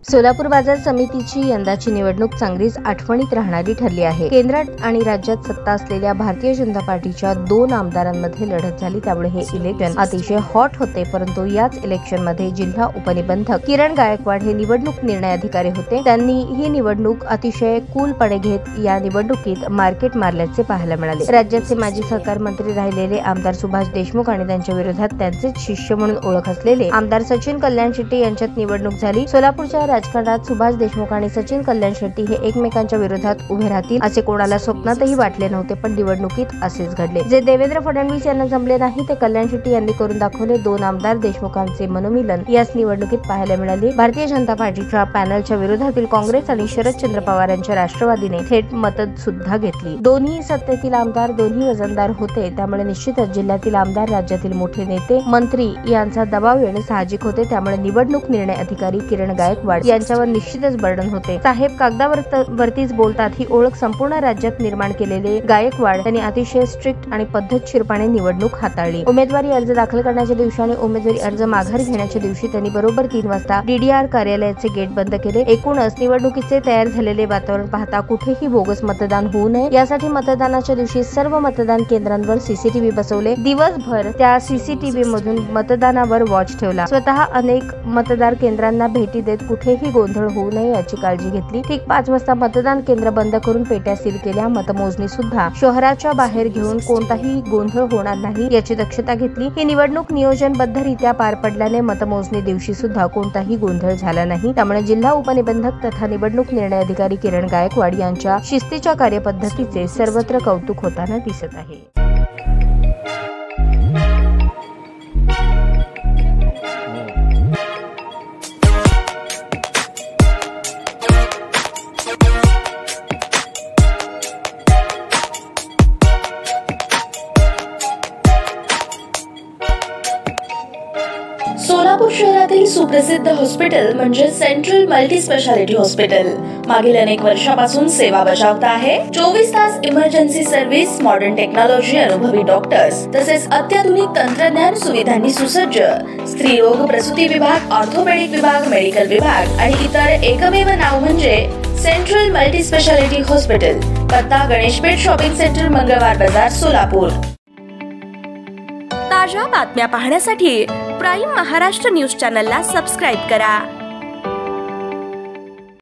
सोलापूर बाजार समितीची यंदाची निवडणूक चांगलीच आठवणीत राहणारी ठरली आहे। केंद्रात आणि राज्यात सत्ता असलेल्या भारतीय जनता पार्टीच्या 2 आमदारांमध्ये लढत झाली, त्यामुळे हे इलेक्शन अतिशय हॉट होते। परंतु याच इलेक्शनमध्ये जिल्हा उपनिबंधक किरण गायकवाड हे निवडणूक निर्णय अधिकारी होते। त्यांनी ही निवडणूक अतिशय कूलपणे घेत या निवडणुकीत मार्केट मारल्याचे पाहायला मिळाले। राज्याचे माजी सहकार मंत्री राहिलेले आमदार सुभाष देशमुख आणि त्यांच्या विरोधात त्यांचेच शिष्य म्हणून ओळख असलेले आमदार सचिन कल्याण शेट्टी यांच्यात निवडणूक झाली। सोलापूरच्या राजकारणात सुभाष देशमुख आणि सचिन कल्याण शेट्टी हे एकमेकांच्या विरोधात उभे राहतील असे कोणाला स्वप्नातही वाटले नव्हते, पण निवडणुकीत असेच घडले। जे देवेंद्र फडणवीस यांना जमले नाही ते कल्याण शेट्टी यांनी करून दाखवले। 2 आमदार देशमुखांचे मनोमिलन याच निवडणुकीत पाहायला मिळाले। भारतीय जनता पार्टीच्या पॅनलच्या विरोधातील काँग्रेस आणि शरदचंद्र पवार यांच्या राष्ट्रवादीने थेट मदत सुद्धा घेतली। दोन्ही सत्तेतील आमदार दोन्ही वजनदार होते, त्यामुळे निश्चितच जिल्ह्यातील आमदार, राज्यातील मोठे नेते मंत्री यांचा दबाव येणे साहजिक होते। त्यामुळे निवडणूक निर्णय अधिकारी किरण गायकवाड यांच्यावर निश्चितच बर्डन होते। साहेब कागदावरतीच बोलतात ही ओळख संपूर्ण राज्यात निर्माण केलेले गायकवाड त्यांनी अतिशय स्ट्रिक्ट आणि पद्धतशीरपणे निवडणूक हाताळली। उमेदवारी अर्ज दाखल करण्याच्या दिवशी आणि उमेदवारी अर्ज माघार घेण्याच्या दिवशी त्यांनी बरोबर 3 वाजता DDR कार्यालयाचे गेट बंद केले। एकूणच निवडणुकीचे तयार झालेले वातावरण पाहता कुठेही बोगस मतदान होऊ नये यासाठी मतदानाच्या दिवशी सर्व मतदान केंद्रांवर CCTV बसवले। दिवसभर त्या CCTV मधून मतदानावर वॉच ठेवला। स्वतः अनेक मतदार केंद्रांना भेटी देत कुठेही गोंधळ होऊ नये याची काळजी घेतली। ठीक 5 वाजता मतदान केंद्र बंद करून पेट्या सील केल्या। मतमोजणी सुद्धा शहराच्या बाहेर घेऊन कोणताही गोंधळ होणार नाही याची दक्षता घेतली। ही निवडणूक नियोजनबद्धरित्या पार पडल्याने मतमोजणी दिवशी सुद्धा कोणताही गोंधळ झाला नाही। त्यामुळे जिल्हा उपनिबंधक तथा निवडणूक निर्णय अधिकारी किरण गायकवाड यांच्या शिस्तीच्या कार्यपद्धतीचे सर्वत्र कौतुक होताना दिसत आहे। सोलापूर शहरातील सुप्रसिद्ध हॉस्पिटल म्हणजे सेंट्रल मल्टी स्पेशालिटी हॉस्पिटल मागील अनेक वर्षापासून सेवा बजावत आहे। 24 तास इमर्जन्सी सर्व्हिस, मॉडर्न टेक्नॉलॉजी, अनुभवी डॉक्टर्स तसेच अत्याधुनिक तंत्रज्ञान सुविधांनी सुसज्ज स्त्रीरोग प्रसूती विभाग, ऑर्थोपेडिक विभाग, मेडिकल विभाग आणि इतर एकमेव नाव म्हणजे सेंट्रल मल्टी स्पेशालिटी हॉस्पिटल। पत्ता गणेशपेठ शॉपिंग सेंटर, मंगळवार बाजार, सोलापूर। ताज्या बातम्या पाहण्यासाठी प्राईम महाराष्ट्र न्यूज चॅनलला सबस्क्राइब करा।